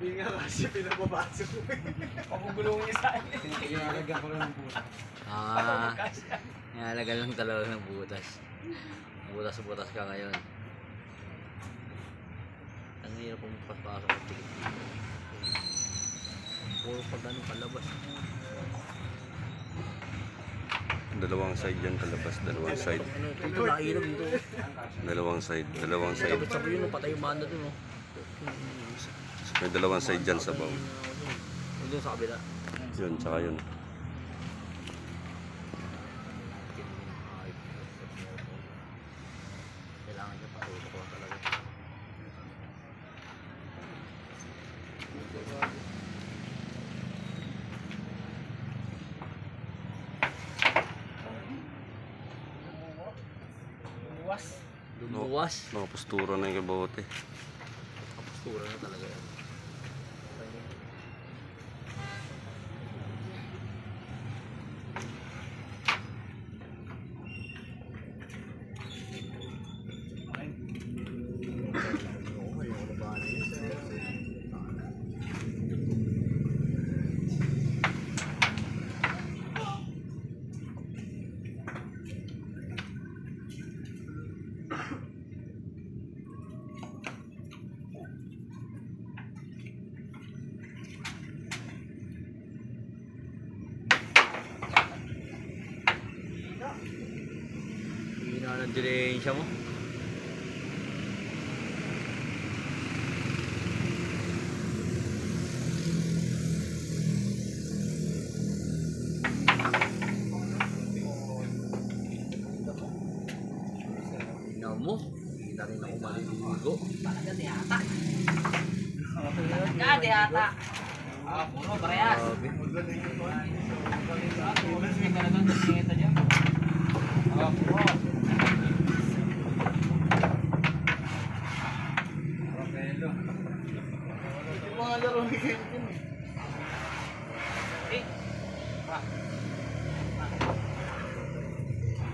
Hindi nga kasi pinapapasok ko. Pagugulong niya sa akin. Inalagyan ko lang ng butas. Nahalaga lang talaga ng butas. Butas-butas ka ngayon. Ang hirap kung pasok ng tikit dito. Puro pag ganun palabas. Dalawang side yan kalabas, dalawang side. Ito nainom dito. Dalawang side. Sabi yun, patay yung banda dun. May dalawang side dyan sa baw. Doon sa kabila. Yun, tsaka yun. Kailangan niya patutok ko talaga. Lumuwas. Nakapustura na yung kabote. Kapustura na talaga yan. Hina ng dirensya mo. Hina mo. Hina rin ako maliligo. Talaga di ata. Talaga di ata. Puro parehas. Yung mga laro ni Kelvin eh.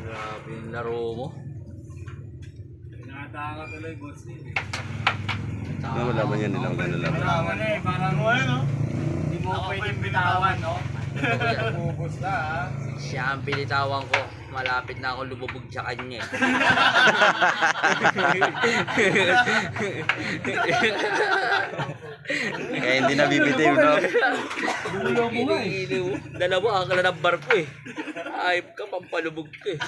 Grabe yung laro mo. Nakataka tuloy boss din eh. Ano laban yan nilang gano'n lang. Parang eh, parang ano? Hindi mo pwedeng bitawan, no? Bubos na ha. Siya ang pinitawan ko. Malapit na ako lumubog sa kanya. Kaya hindi nabibitiw, no? Iliw. Dalawa ang kala ng barko eh. Ayop ka, pampalubog ka eh.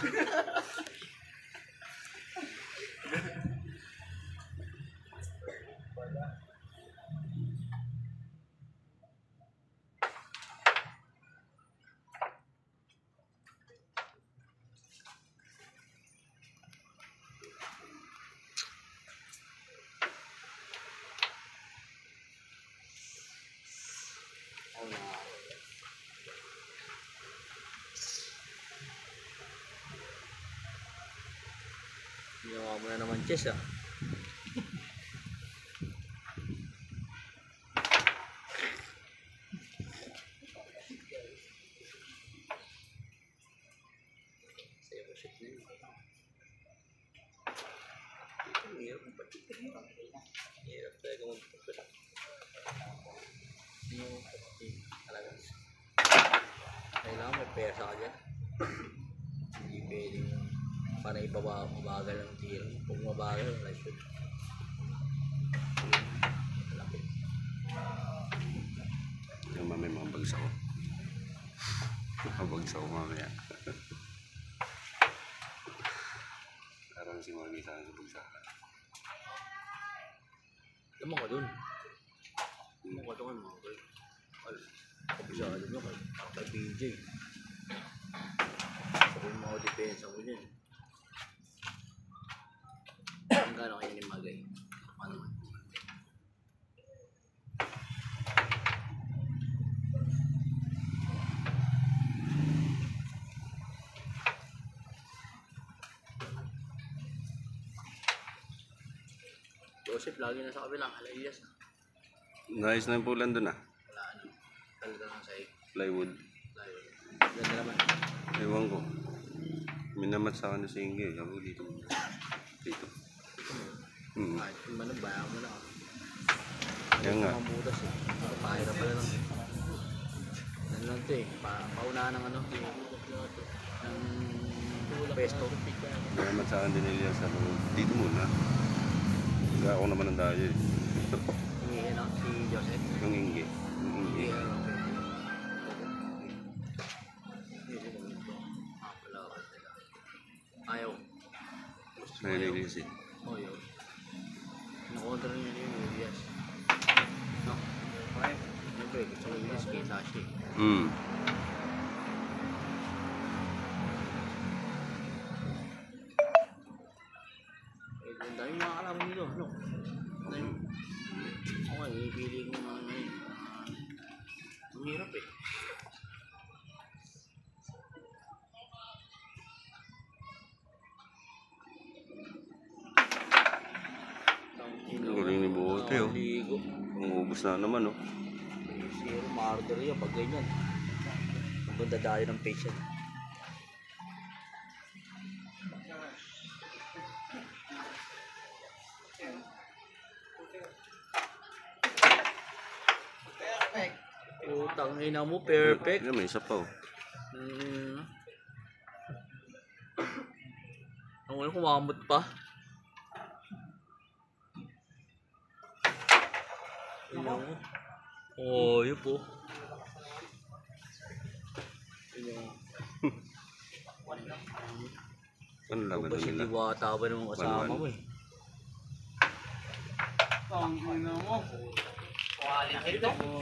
Ginawa mo na naman chess ah. Saya ko shit na yun. Hirap mo pati. Hirap talaga mo pati. Talaga. Kailangan may pesa ka dyan. Hindi pwedeng para mabagal ang tiro. Kung mabagal, wala shoot. Malapit. Yung mamay mga bagsaw. Mga bagsaw mamaya. Parang si Mami sa akin sa bagsakan. Alam mo ka dun. Alam mo ka dun mga kay. Kabisado nyo kay PJ. Sabi mo mga depensa ko dyan. Ang gano'n kayo ni Magay? Ano man? Joseph lagi na sa kabilang Alayas. Nice na yung pulan dun ah. Wala ano. Talaga ng sahig. Plywood. Ganda naman. Ewan ko. Minamat sa akin na singi. Sabi ko dito. Dito. Kahit yung manong bayan mo na. Kaya nga. Mga butas eh. Pahirap pala lang. Ano lang ito eh. Paunahan ng ano. Ng pesto. Kaya matsakan din nila sa loob. Dito muna. Kaya ako naman ang dayo eh. Hingihin ako si Joseph. Yung inggi. Yung inggi. Ayaw. Kaya nilisit. Oh, yun. Nakontra niya yung Elias. No? Siyempre, gusto ko yung kay Sashi. Ang dami mga kalaban nito, no? Ako nga, pipili ko mga ano yun. Ang hirap eh. Ang galing ni Bote oh. Ligo. Umubos na naman oh. Zero, ma-order yan pag ganyan. Maganda dahil ng patient. Putang ina mo, perfect. May isa pa oh. Ang wala kumamot pa. Oh, yun po. Ano laban Kasi nila? diwata ba ng kasama mo eh. Ang ina mo. Quality ito.